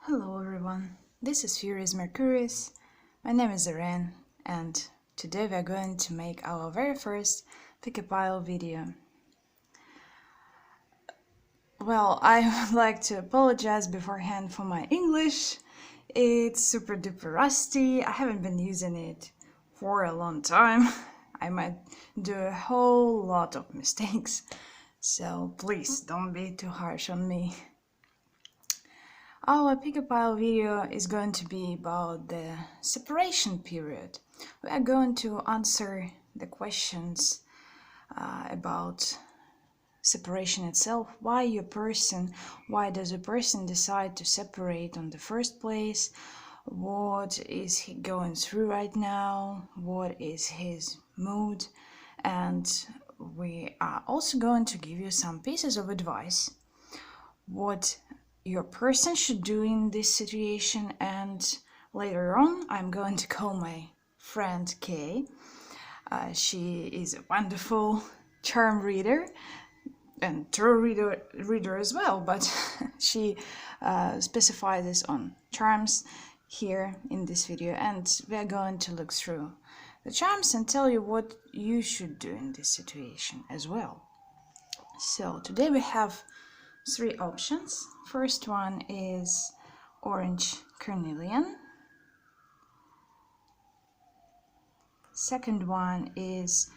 Hello everyone, this is Furious Mercurius. My name is Irene, and today we are going to make our very first pick a pile video. Well, I would like to apologize beforehand for my English. It's super duper rusty. I haven't been using it for a long time. I might do a whole lot of mistakes, so please don't be too harsh on me. Our pick a pile video is going to be about the separation period. We are going to answer the questions about separation itself. Why does a person decide to separate in the first place? What is he going through right now? What is his mood? And we are also going to give you some pieces of advice. What your person should do in this situation, and later on I'm going to call my friend Kei. She is a wonderful charm reader and tarot reader as well, but she specializes on charms here in this video, and we are going to look through the charms and tell you what you should do in this situation as well. So today we have three options. First one is orange Carnelian. Second one is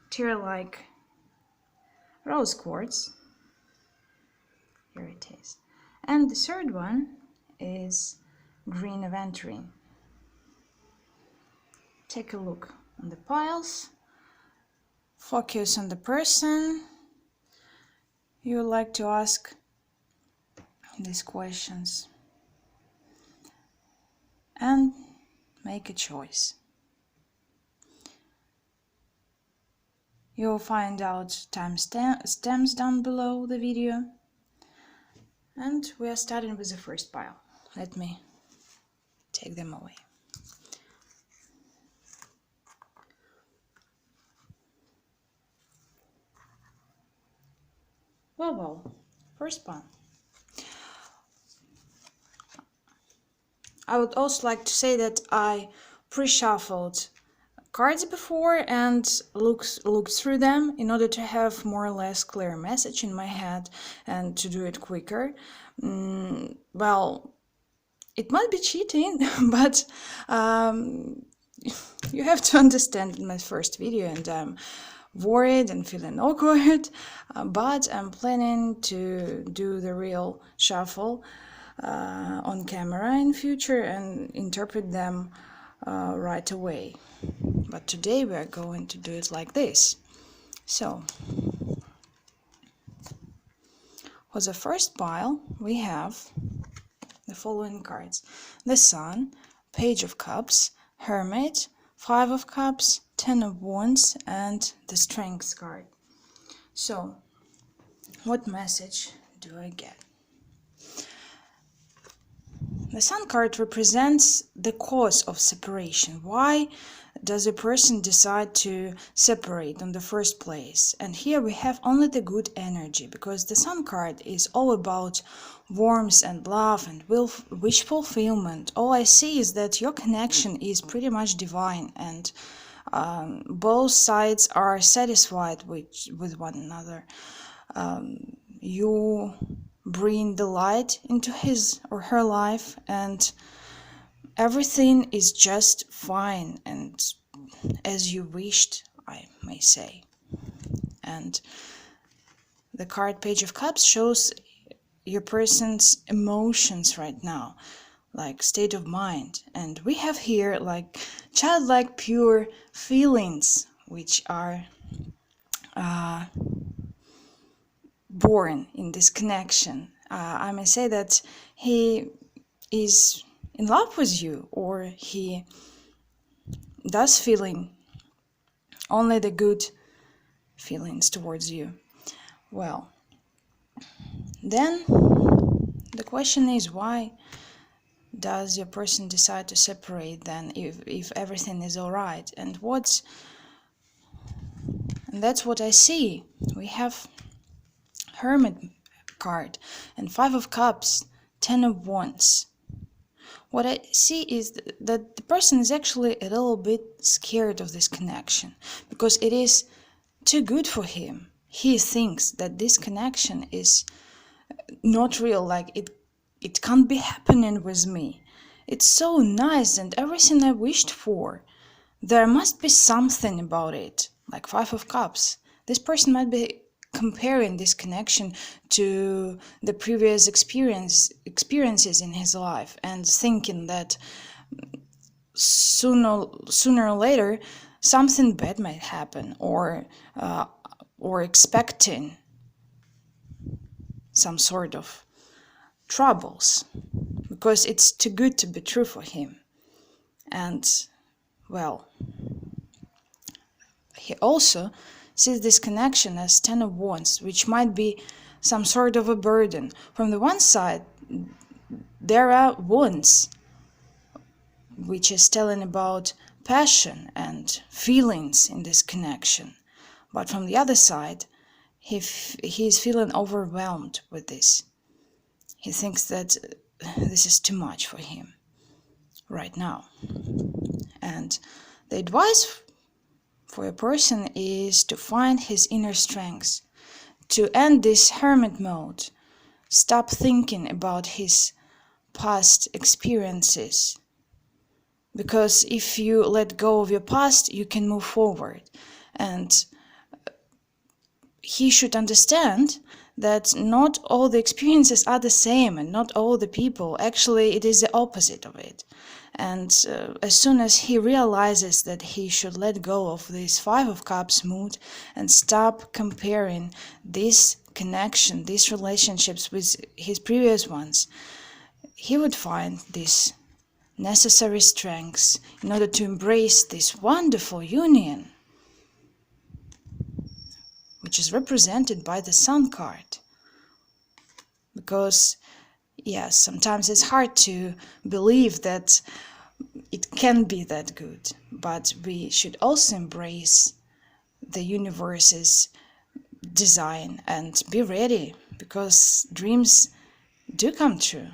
tear-like rose quartz. Here it is. And the third one is green Aventurine. Take a look on the piles. Focus on the person you would like to ask these questions and make a choice. You'll find out timestamps down below the video, and we are starting with the first pile. Let me take them away. Well, first one. I would also like to say that I pre-shuffled cards before and looked through them in order to have more or less clear message in my head and to do it quicker. Well, it might be cheating, but you have to understand in my first video, and I'm worried and feeling awkward, but I'm planning to do the real shuffle on camera in future and interpret them right away. But today we are going to do it like this. So for the first pile we have the following cards: the Sun, Page of Cups, Hermit, Five of Cups, Ten of Wands, and the Strength card. So what message do I get? The Sun card represents the cause of separation. Why does a person decide to separate in the first place? And here we have only the good energy, because the Sun card is all about warmth and love and wish fulfillment. All I see is that your connection is pretty much divine, and both sides are satisfied with one another. You bring the light into his or her life, and everything is just fine and as you wished, I may say. And the card Page of Cups shows your person's emotions right now, like state of mind. And we have here like childlike pure feelings which are born in this connection. I may say that he is in love with you, or he does feeling only the good feelings towards you. Well, then the question is, why does your person decide to separate then, if everything is all right? And that's what I see. We have Hermit card and Five of Cups, Ten of Wands. what I see is that the person is actually a little bit scared of this connection because it is too good for him. He thinks that this connection is not real, like it can't be happening with me. It's so nice and everything I wished for. There must be something about it, like Five of Cups. This person might be comparing this connection to the previous experiences in his life and thinking that sooner or later something bad might happen, or expecting some sort of troubles because it's too good to be true for him. And well, he also sees this connection as Ten of Wands, which might be some sort of a burden. From the one side, there are wands, which is telling about passion and feelings in this connection. But from the other side, he is feeling overwhelmed with this. He thinks that this is too much for him right now. And the advice for a person is to find his inner strength, to end this hermit mode, stop thinking about his past experiences. Because if you let go of your past, you can move forward. And he should understand that not all the experiences are the same, and not all the people. Actually, it is the opposite of it. And as soon as he realizes that he should let go of this Five of Cups mood and stop comparing this connection, these relationships with his previous ones, he would find this necessary strengths in order to embrace this wonderful union, which is represented by the Sun card. Because yes, sometimes it's hard to believe that it can be that good, but we should also embrace the universe's design and be ready, because dreams do come true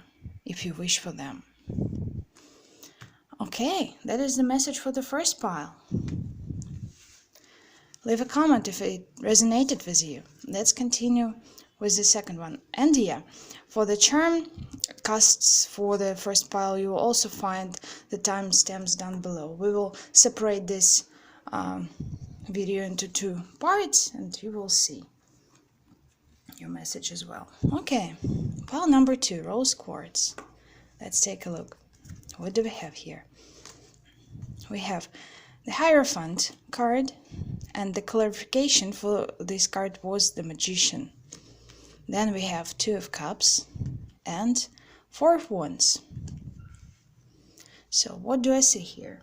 if you wish for them. Okay, that is the message for the first pile. Leave a comment if it resonated with you. Let's continue with the second one. And yeah, for the charm casts for the first pile, you will also find the timestamps down below. We will separate this video into two parts and you will see your message as well. Okay, pile number 2, rose quartz. Let's take a look. What do we have here? We have the Hierophant card, and the clarification for this card was the Magician. Then we have Two of Cups and Four of Wands. So what do I see here?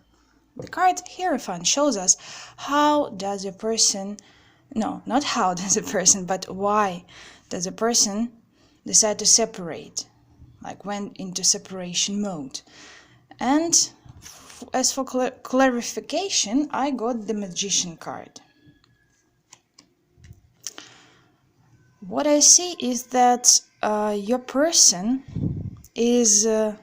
The card Hierophant shows us how does a person, no, not how does a person, but why does a person decide to separate, like went into separation mode. And as for clarification, I got the Magician card. What I see is that your person is a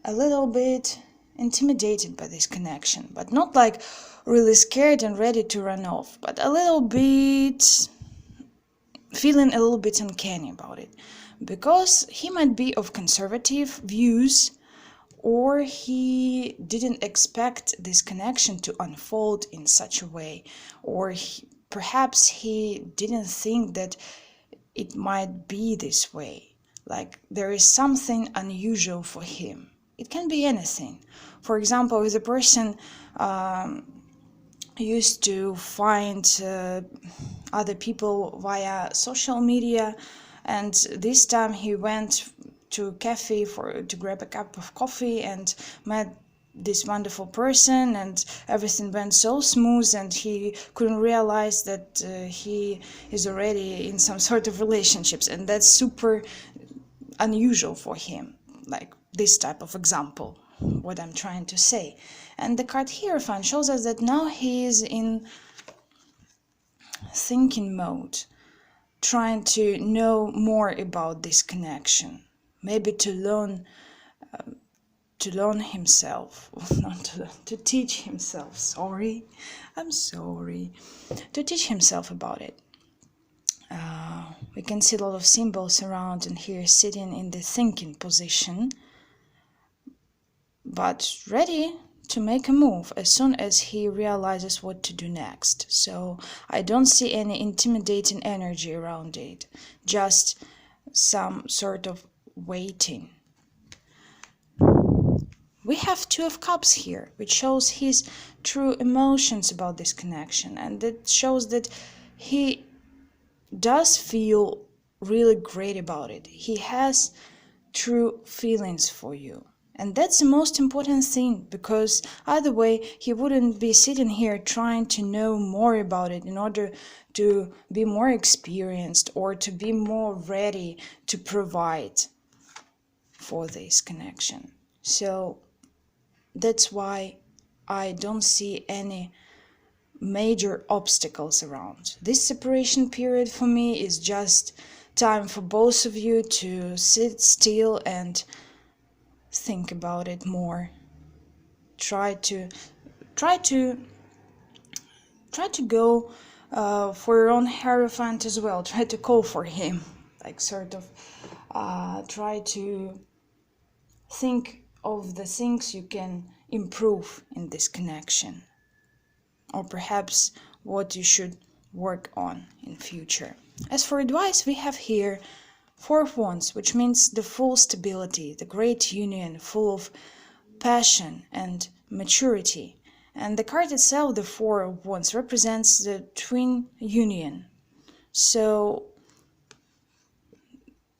little bit intimidated by this connection, but not like really scared and ready to run off, but a little bit feeling a little bit uncanny about it, because he might be of conservative views, or he didn't expect this connection to unfold in such a way, or perhaps he didn't think that it might be this way, like there is something unusual for him. It can be anything. For example, if the person used to find other people via social media, and this time he went to a cafe to grab a cup of coffee and met this wonderful person, and everything went so smooth, and he couldn't realize that he is already in some sort of relationships, and that's super unusual for him, like this type of example, what I'm trying to say. And the card Hierophant shows us that now he is in thinking mode, trying to know more about this connection. maybe to learn himself, not to learn, to teach himself. I'm sorry. To teach himself about it. We can see a lot of symbols around, and here sitting in the thinking position, but ready to make a move as soon as he realizes what to do next. So I don't see any intimidating energy around it, just some sort of waiting. We have Two of Cups here, which shows his true emotions about this connection, and it shows that he does feel really great about it. He has true feelings for you. And that's the most important thing, because either way he wouldn't be sitting here trying to know more about it in order to be more experienced or to be more ready to provide for this connection. So that's why I don't see any major obstacles around. This separation period for me is just time for both of you to sit still and think about it more. Try to go for your own hierophant as well. Try to call for him, like sort of try to think of the things you can improve in this connection, or perhaps what you should work on in future. As for advice, we have here Four of Wands, which means the full stability, the great union, full of passion and maturity. And the card itself, the Four of Wands, represents the twin union. So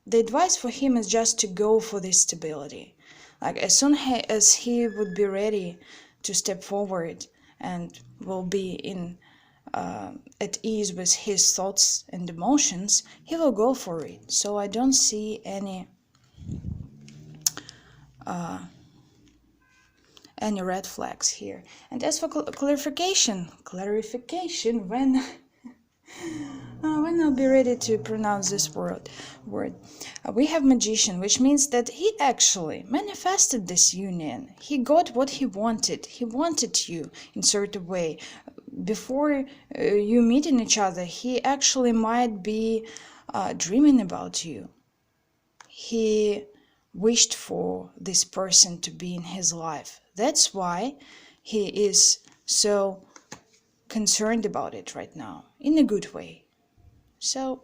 the advice for him is just to go for this stability. Like as soon as he would be ready to step forward and will be in at ease with his thoughts and emotions, he will go for it. So I don't see any red flags here. And as for clarification, when when I'll be ready to pronounce this word, we have Magician, which means that he actually manifested this union. He got what he wanted. He wanted you in sort of way. Before you meeting each other, he actually might be dreaming about you. He wished for this person to be in his life. That's why he is so concerned about it right now, in a good way. So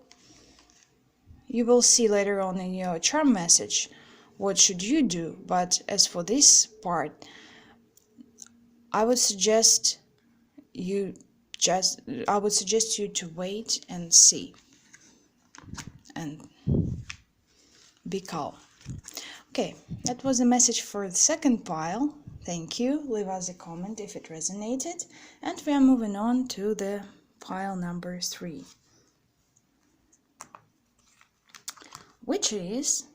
you will see later on in your charm message what should you do. But as for this part, I would suggest you to wait and see and be calm. Okay, that was the message for the second pile. Thank you. Leave us a comment if it resonated. And we are moving on to the pile number 3, which is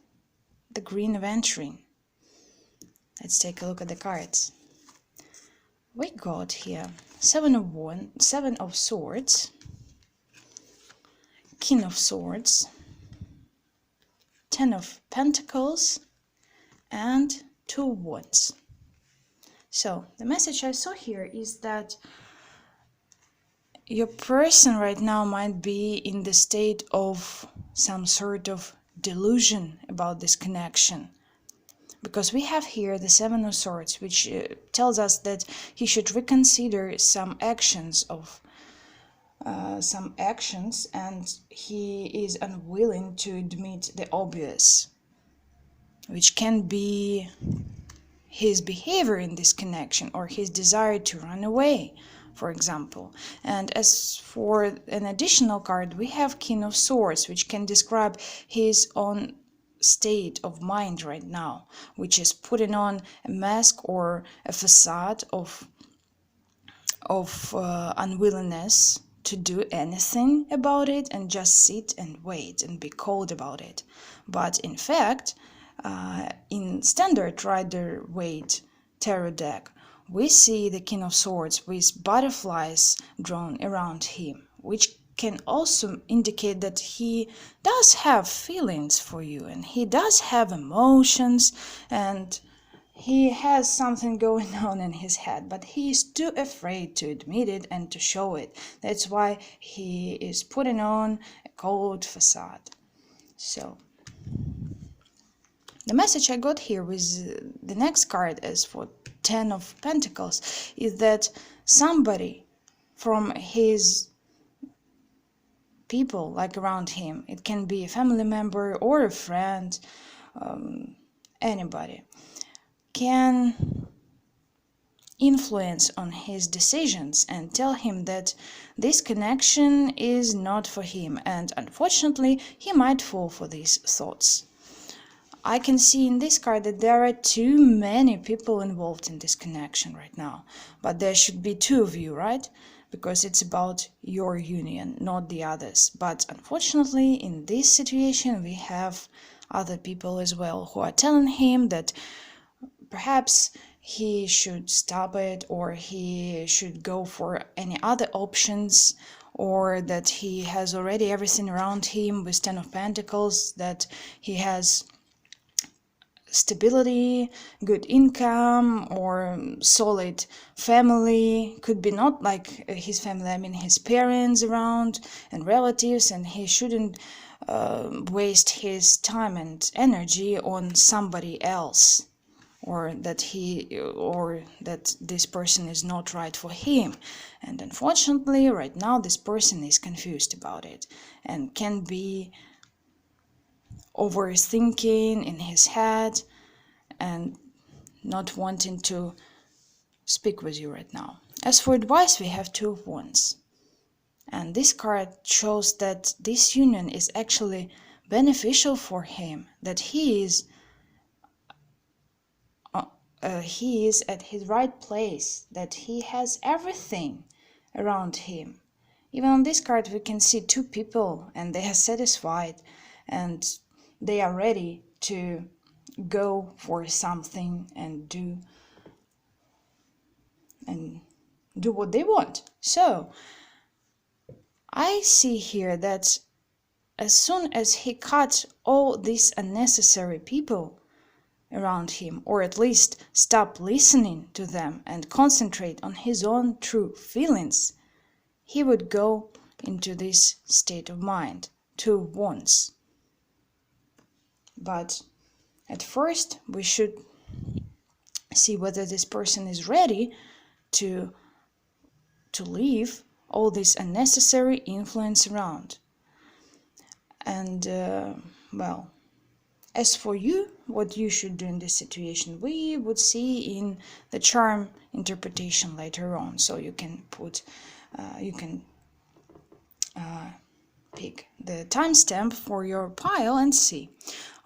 the green Aventurine. Let's take a look at the cards. We got here Seven of Swords, King of Swords, Ten of Pentacles, and Two of Wands. So the message I saw here is that your person right now might be in the state of some sort of delusion about this connection, because we have here the Seven of Swords, which tells us that he should reconsider some actions, and he is unwilling to admit the obvious, which can be his behavior in this connection or his desire to run away, for example. And as for an additional card, we have King of Swords, which can describe his own state of mind right now, which is putting on a mask or a facade of unwillingness to do anything about it and just sit and wait and be cold about it. But in fact, in Standard Rider-Waite tarot deck, we see the King of Swords with butterflies drawn around him, which can also indicate that he does have feelings for you, and he does have emotions, and he has something going on in his head, but he is too afraid to admit it and to show it. That's why he is putting on a cold facade. So the message I got here with the next card as for 10 of Pentacles is that somebody from his people, like around him, it can be a family member or a friend, anybody, can influence on his decisions and tell him that this connection is not for him, and unfortunately he might fall for these thoughts. I can see in this card that there are too many people involved in this connection right now, but there should be two of you, right? Because it's about your union, not the others. But unfortunately in this situation we have other people as well who are telling him that perhaps he should stop it, or he should go for any other options, or that he has already everything around him with 10 of Pentacles, that he has stability, good income, or solid family. Could be not like his family, I mean his parents around and relatives, and he shouldn't waste his time and energy on somebody else, or that this person is not right for him. And unfortunately right now this person is confused about it and can be overthinking in his head and not wanting to speak with you right now. As for advice, we have 2 of Wands, and this card shows that this union is actually beneficial for him, that he is at his right place, that he has everything around him. Even on this card we can see 2 people, and they are satisfied and they are ready to go for something and do what they want. So I see here that as soon as he cuts all these unnecessary people around him, or at least stop listening to them and concentrate on his own true feelings, he would go into this state of mind, 2 of Wands. But at first we should see whether this person is ready to leave all this unnecessary influence around. And well, as for you, what you should do in this situation, we would see in the charm interpretation later on. So you can put, pick the timestamp for your pile and see.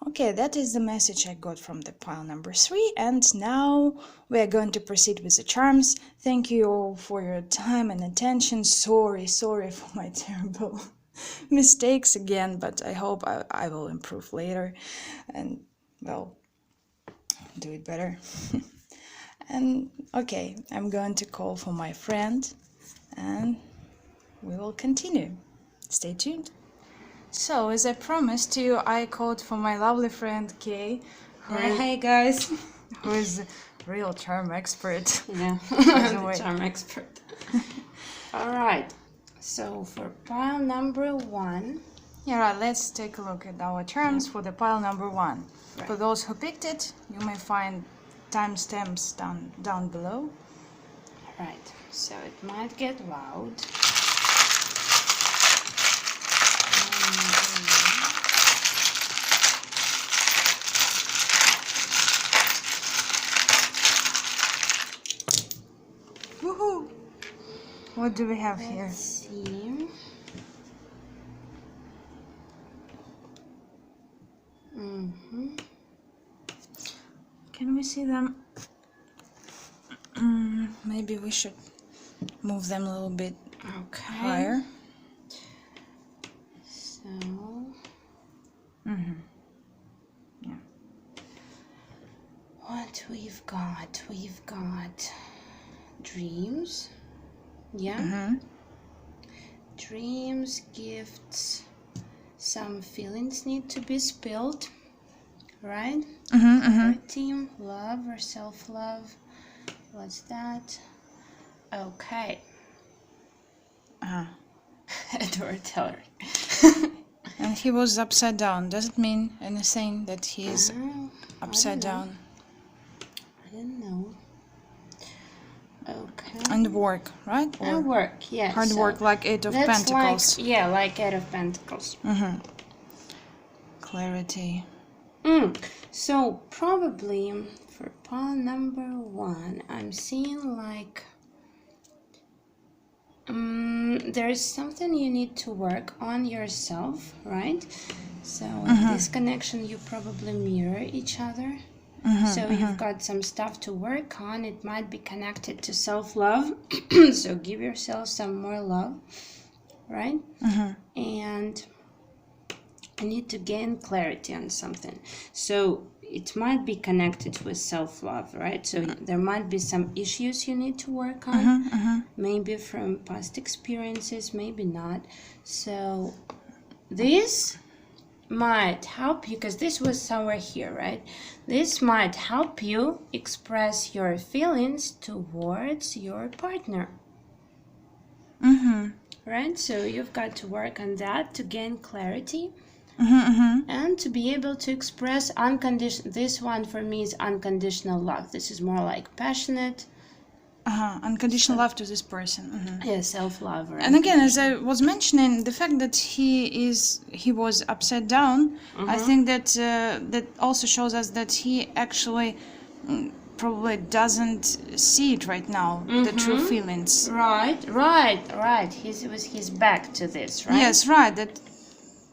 Okay, that is the message I got from the pile number 3, and now we are going to proceed with the charms. Thank you all for your time and attention. Sorry for my terrible mistakes again, but I hope I will improve later and, well, do it better. And okay, I'm going to call for my friend and we will continue. Stay tuned. So, as I promised you, I called for my lovely friend Kei. Hey guys! Who is a real charm expert. Yeah, the charm expert. Alright, so for pile number 1... Yeah, right, let's take a look at our charms for the pile number 1. Right. For those who picked it, you may find timestamps down below. Alright, so it might get loud. Woohoo! What do we have here? Let's see. Can we see them? Maybe we should move them a little bit higher. So... Yeah. What we've got dreams. Yeah. dreams, gifts, some feelings need to be spilled, right? Team, love or self-love. What's that? Okay. Edward Teller. And he was upside down. Does it mean anything that he is upside down? I don't know. Okay. And work, right? Or and work, yes. hard work, like Eight of Pentacles. Like, like Eight of Pentacles. Clarity. So probably for pile number 1, I'm seeing like there is something you need to work on yourself, right? So this connection, you probably mirror each other. So you've got some stuff to work on. It might be connected to self-love. So give yourself some more love, right? And you need to gain clarity on something. So it might be connected with self-love, right? So there might be some issues you need to work on, maybe from past experiences, maybe not. So this might help you, because this was somewhere here, right? This might help you express your feelings towards your partner. Right? So you've got to work on that to gain clarity. And to be able to express unconditional. This one for me is unconditional love. This is more like passionate. Unconditional love to this person. Yeah, self-love. Right? And again, as I was mentioning, the fact that he was upside down, I think that that also shows us that he actually probably doesn't see it right now, the true feelings. Right. He's back to this, right? Yes, right. That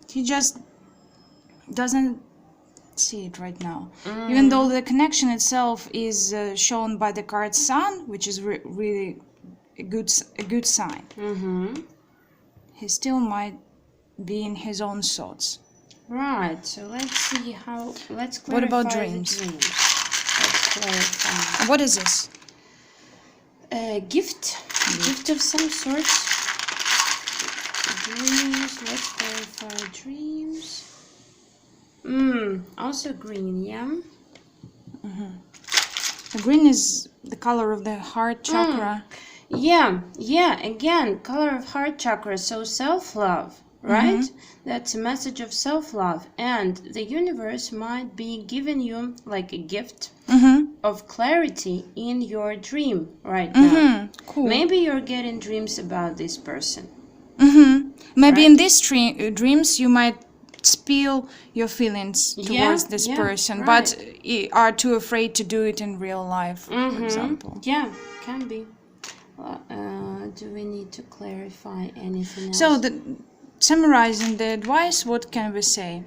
he just doesn't see it right now, even though the connection itself is shown by the card Sun, which is really a good sign. He still might be in his own thoughts. Right. So let's see how. Let's clarify. What about dreams? Let's clarify. What is this? A gift of some sort. Dreams. Let's clarify dreams. Also green, yeah. The green is the color of the heart chakra. Yeah. Again, color of heart chakra. So self-love, right? That's a message of self-love, and the universe might be giving you like a gift of clarity in your dream right now. Cool. Maybe you're getting dreams about this person. Maybe in these dreams you might spill your feelings towards this person, but are too afraid to do it in real life, for example. Yeah, can be. Do we need to clarify anything else? So, summarizing the advice, what can we say?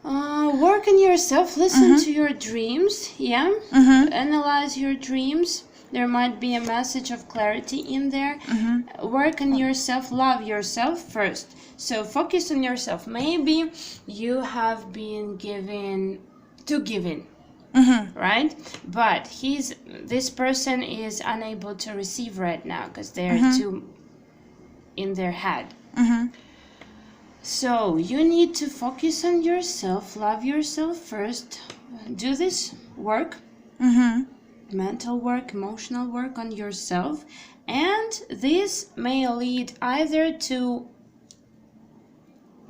Work on yourself, listen to your dreams, analyze your dreams. There might be a message of clarity in there. Work on yourself, love yourself first. So focus on yourself. Maybe you have been giving, right? But this person is unable to receive right now because they're too in their head. So you need to focus on yourself, love yourself first. Do this work. Mental work, emotional work on yourself, and this may lead either to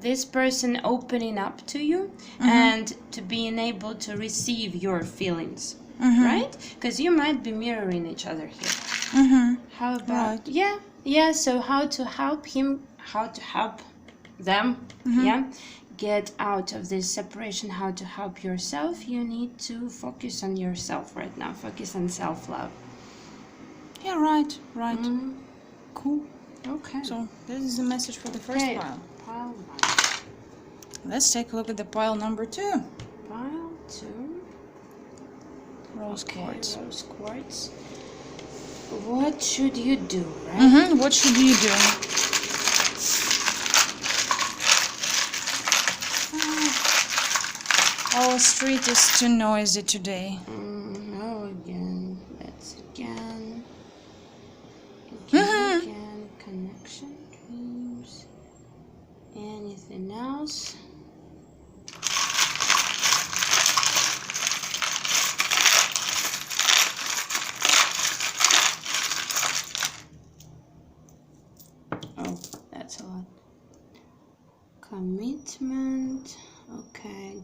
this person opening up to you and to being able to receive your feelings, right? Because you might be mirroring each other here. How about so how to help him, how to help them, get out of this separation, how to help yourself. You need to focus on yourself right now. Focus on self-love. Yeah, right. Cool. Okay. So this is the message for the first pile. Pile 1. Let's take a look at the pile number 2. Pile 2. Rose quartz. Rose quartz. What should you do, right? What should you do? Our street is too noisy today. Again. Again. Connection, dream.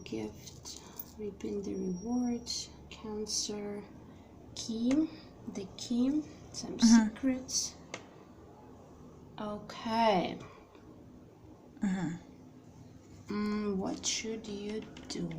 gift, reaping the rewards, Cancer, key, the key, some secrets. Okay. What should you do?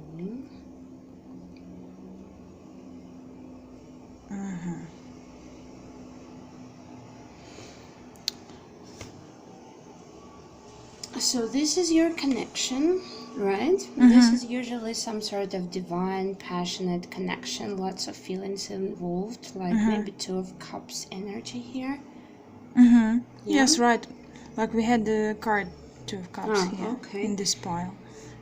So this is your connection, right? This is usually some sort of divine, passionate connection, lots of feelings involved, like maybe Two of Cups energy here. Yeah? Yes, right. Like we had the card Two of Cups here in this pile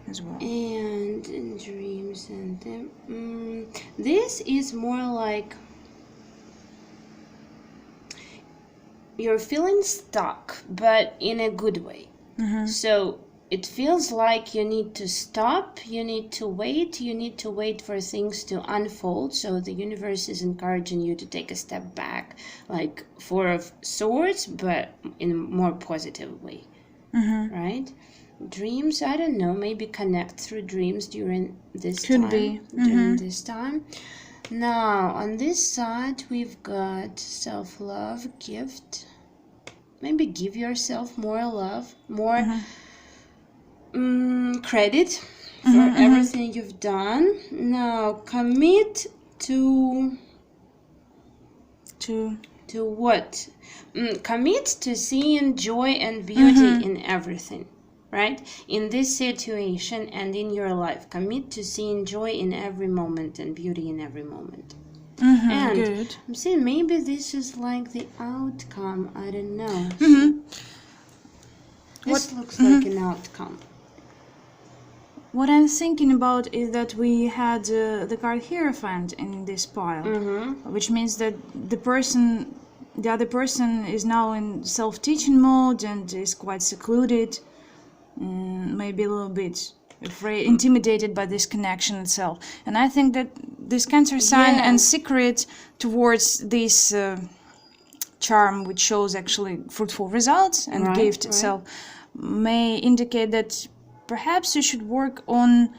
as well. And in dreams and them. This is more like you're feeling stuck, but in a good way. So it feels like you need to stop, you need to wait for things to unfold. So the universe is encouraging you to take a step back, like Four of Swords, but in a more positive way, right? Dreams, I don't know, maybe connect through dreams during this time. Could be. During this time. Now, on this side, we've got self-love, gift. Maybe give yourself more love, more credit for everything you've done. Now, commit to what? Commit to seeing joy and beauty in everything, right? In this situation and in your life. Commit to seeing joy in every moment and beauty in every moment. And good. I'm saying maybe this is like the outcome. I don't know. This looks like an outcome. What I'm thinking about is that we had the card Hierophant in this pile, which means that the other person is now in self-teaching mode and is quite secluded, maybe a little bit afraid, intimidated by this connection itself. And I think that this Cancer sign and secret towards this charm, which shows actually fruitful results and gift itself, may indicate that perhaps you should work on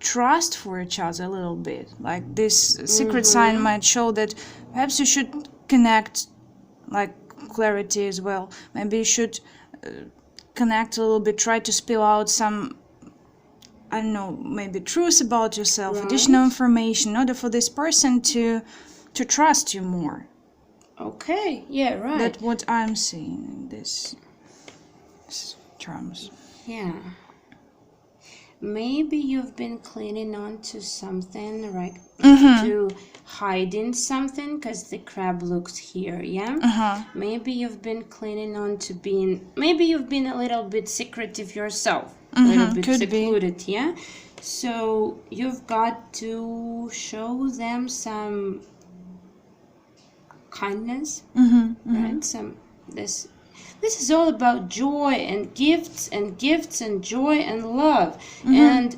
trust for each other a little bit. Like this secret sign might show that perhaps you should connect, like clarity as well. Maybe you should connect a little bit, try to spill out some, I don't know, maybe truth about yourself, additional information, in order for this person to trust you more. Okay, yeah, right. That's what I'm seeing in this charms. Yeah. Maybe you've been clinging on to something, right? To hiding something, because the crab looks here, yeah? Maybe you've been clinging on to being, maybe you've been a little bit secretive yourself, a little bit secluded, yeah? So you've got to show them some kindness, right? This is all about joy and gifts and joy and love and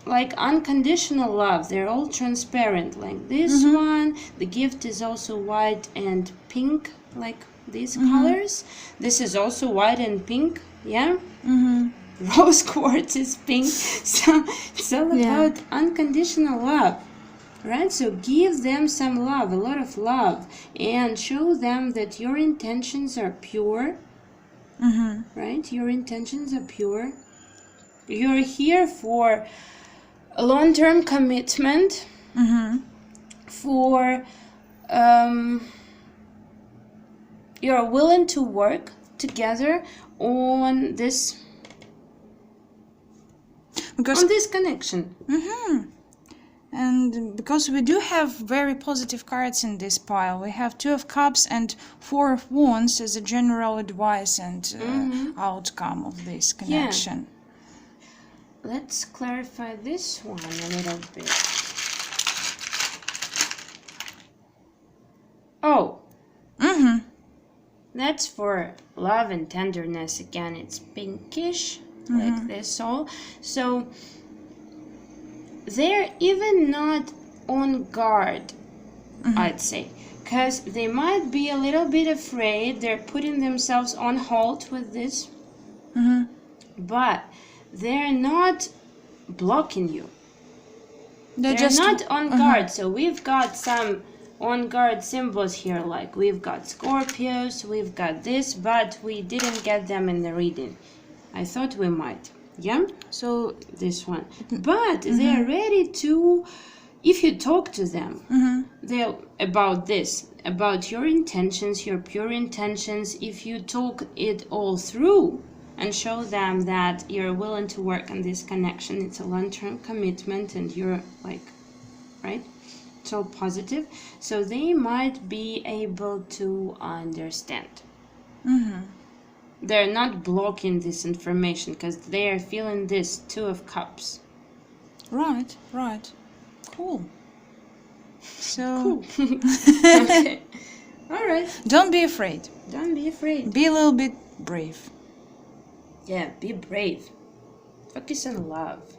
like unconditional love. They're all transparent, like this one. The gift is also white and pink, like these colors. This is also white and pink, yeah. Rose quartz is pink. So it's all about unconditional love, right? So give them some love, a lot of love, and show them that your intentions are pure. Right? Your intentions are pure. You're here for a long-term commitment, for you're willing to work together on this connection. And because we do have very positive cards in this pile, we have Two of Cups and Four of Wands as a general advice and outcome of this connection. Yeah. Let's clarify this one a little bit. Oh. That's for love and tenderness. Again, it's pinkish, like this all. So they're even not on guard, I'd say, because they might be a little bit afraid. They're putting themselves on hold with this, but they're not blocking you. They're They're just not on guard. So we've got some on guard symbols here, like we've got Scorpios, we've got this, but we didn't get them in the reading. I thought we might. Yeah? So this one. But they're ready to, if you talk to them, they'll about this, about your intentions, your pure intentions, if you talk it all through and show them that you're willing to work on this connection, it's a long-term commitment and you're like, right? It's all positive. So they might be able to understand. They're not blocking this information because they are feeling this Two of Cups. Right. Cool. So Cool. Okay. All right. Don't be afraid. Don't be afraid. Be a little bit brave. Yeah, be brave. Focus on love.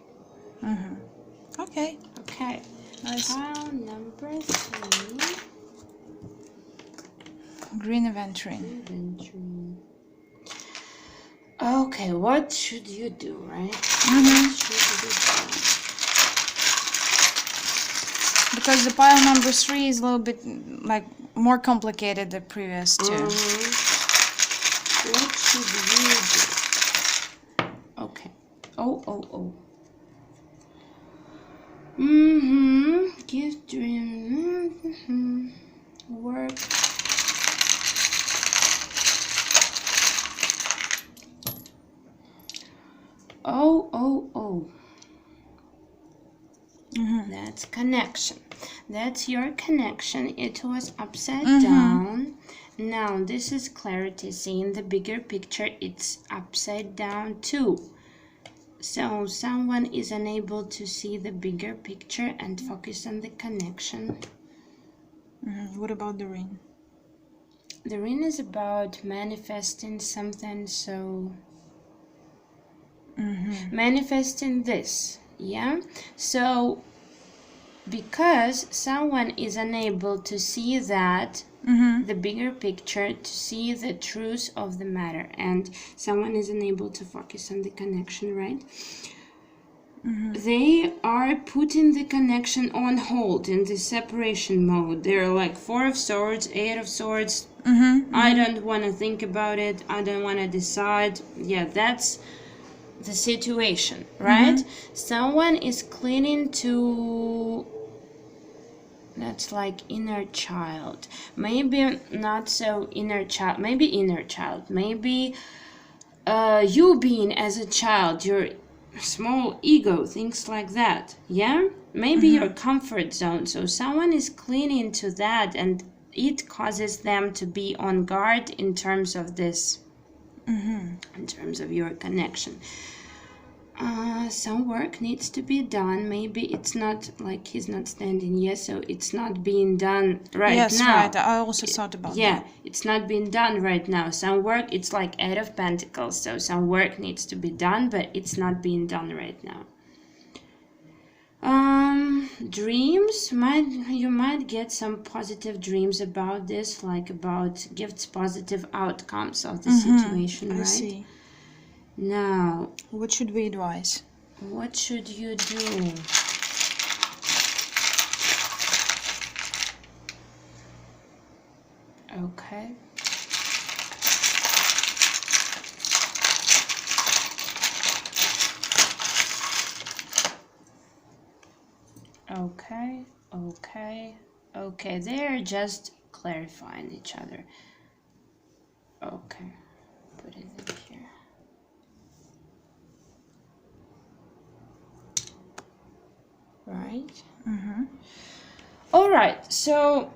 Okay. Okay. Nice. Pile number 3. Green Aventurine. Aventurine. Okay, what should you do, right? What should you do? Because the pile number 3 is a little bit like more complicated than the previous two. What should you do? Okay. Oh. Give dream. Work. Oh. That's connection. That's your connection. It was upside down. Now this is clarity. Seeing the bigger picture, it's upside down too. So someone is unable to see the bigger picture and focus on the connection. What about the ring? The ring is about manifesting something, so manifesting this, yeah? So because someone is unable to see that, the bigger picture, to see the truth of the matter, and someone is unable to focus on the connection, right? They are putting the connection on hold in the separation mode. They're like 4 of Swords, 8 of Swords. I don't want to think about it. I don't want to decide. Yeah, that's the situation, right? Someone is clinging to, that's like inner child. Maybe not so inner child, maybe inner child. Maybe you being as a child, your small ego, things like that, yeah? Maybe your comfort zone. So someone is clinging to that and it causes them to be on guard in terms of this, in terms of your connection. Some work needs to be done. Maybe it's not like he's not standing yet, so it's not being done right now. Yes, right. I also thought about that. Yeah, it's not being done right now. Some work, it's like 8 of Pentacles, so some work needs to be done, but it's not being done right now. Dreams, you might get some positive dreams about this, like about gifts, positive outcomes of the situation, right? I see. Now, what should we advise? What should you do? Okay. Okay. They're just clarifying each other. Okay. Put it in here. Right? All right. So,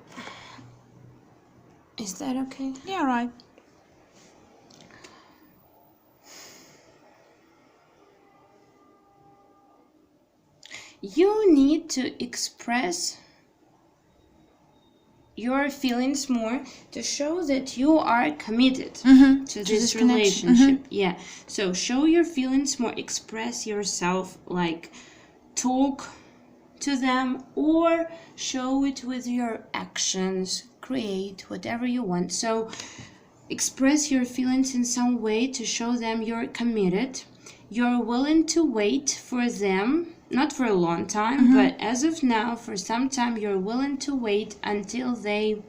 is that okay? Yeah, right. You need to express your feelings more to show that you are committed to this relationship. Yeah. So show your feelings more, express yourself, like talk to them, or show it with your actions, create whatever you want. So express your feelings in some way to show them you're committed. you're willing to wait for them, not for a long time, but as of now, for some time, you're willing to wait until they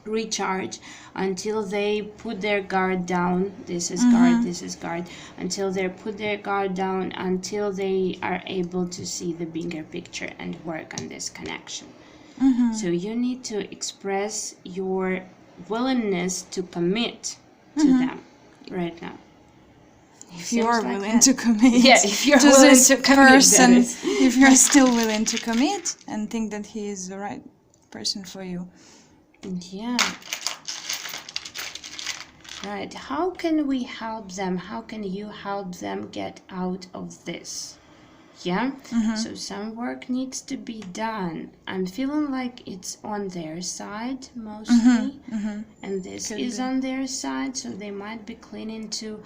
recharge, until they put their guard down. This is guard, this is guard. Until they put their guard down, until they are able to see the bigger picture and work on this connection. So you need to express your willingness to commit to them right now. If you are like willing that. to commit, Yeah, if you're to willing this to commit, person, that is. if you're still willing to commit and think that he is the right person for you. Yeah. Right. How can we help them? How can you help them get out of this? Yeah. So some work needs to be done. I'm feeling like it's on their side mostly, and this is on their side. So they might be clinging to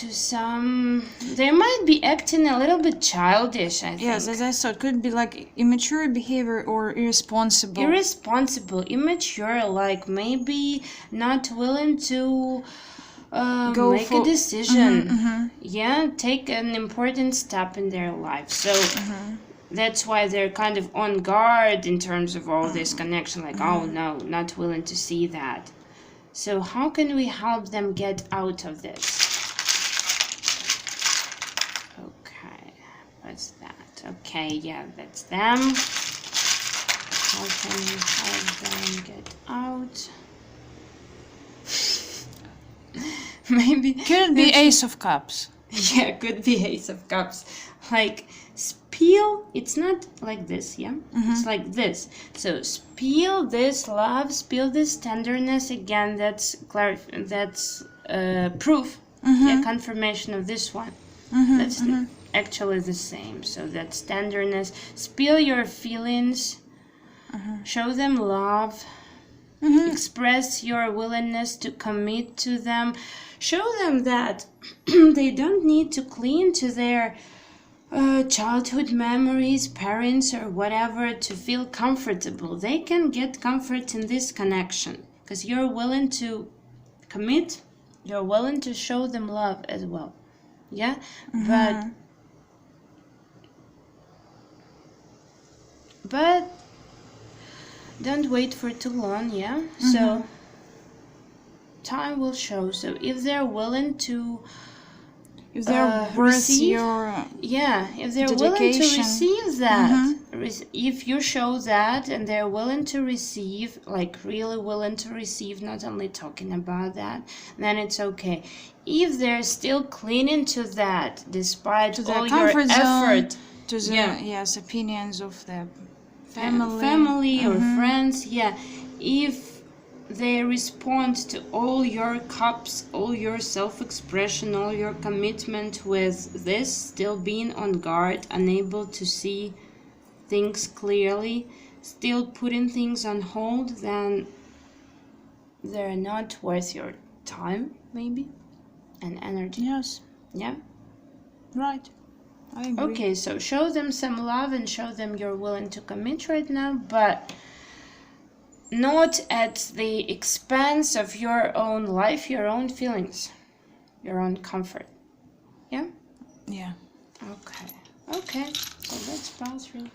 some. They might be acting a little bit childish, I think. Yes, as I saw, it could be like immature behavior or irresponsible. Irresponsible, immature, like maybe not willing to make a decision. Yeah, take an important step in their life. So that's why they're kind of on guard in terms of all this connection, like, oh no, not willing to see that. So how can we help them get out of this? Okay, what's that? Okay, yeah, that's them. How can we help them get out? Maybe. Could it be Ace of Cups? Yeah, could be Ace of Cups. Like, spill, it's not like this, yeah? It's like this. So, spill this love, spill this tenderness. Again, that's proof, yeah, confirmation of this one. That's actually the same. So, that's tenderness. Spill your feelings, show them love, express your willingness to commit to them. Show them that they don't need to cling to their childhood memories, parents, or whatever to feel comfortable. They can get comfort in this connection because you're willing to commit, you're willing to show them love as well. Yeah? But don't wait for too long, yeah? So time will show. So if they're willing to If they're worth receive, your if they're willing to dedication. receive that, if you show that and they're willing to receive, like really willing to receive, not only talking about that, then it's okay. If they're still clinging to that despite all your effort, to the opinions of the family, or friends, if they respond to all your cups, all your self-expression, all your commitment with this, still being on guard, unable to see things clearly, still putting things on hold, then they're not worth your time, maybe, and energy. Yes. Yeah? Right. I agree. Okay, so show them some love and show them you're willing to commit right now, but not at the expense of your own life, your own feelings, your own comfort. Yeah? Yeah. Okay. So let's pass through.